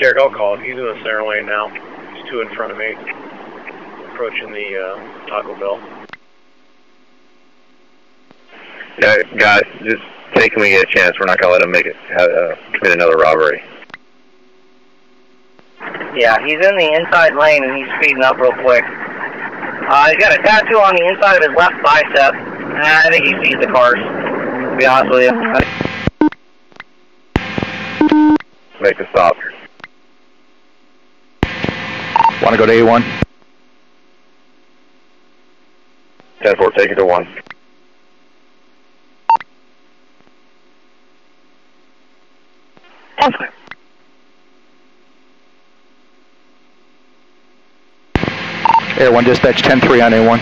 Derek, I'll call it. He's in the center lane now. He's 2 in front of me, approaching the Taco Bell. Yeah, guys, just take him when you get a chance. We're not going to let him commit another robbery. Yeah, he's in the inside lane and he's speeding up real quick. He's got a tattoo on the inside of his left bicep. I think he sees the cars, to be honest with you. Make the stop. Want to go to A1? 10-4, take it to 1. A1 dispatch 10-3 on A1.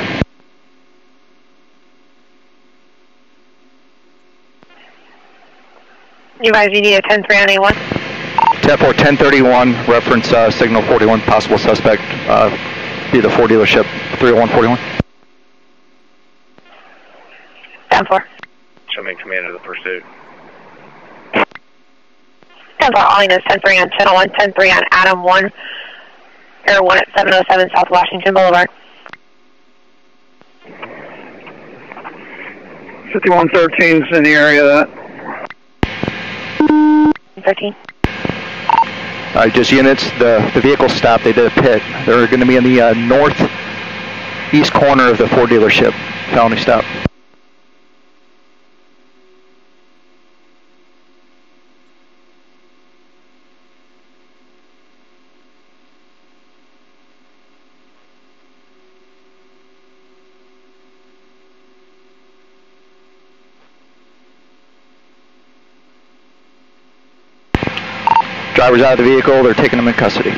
You guys, you need a 10-3 on A1? 10-4, 1031, reference signal 41, possible suspect via the Ford dealership, 30141. 10-4. Show me command of the pursuit. 10-4, all I know is 10-3 on Channel 1, 10-3 on Adam 1, Air 1 at 707 South Washington Boulevard. 5113's in the area of that. 13. Just units, the vehicle stopped, they did a pit. They're going to be in the northeast corner of the Ford dealership, felony stop. Driver's out of the vehicle, they're taking them in custody.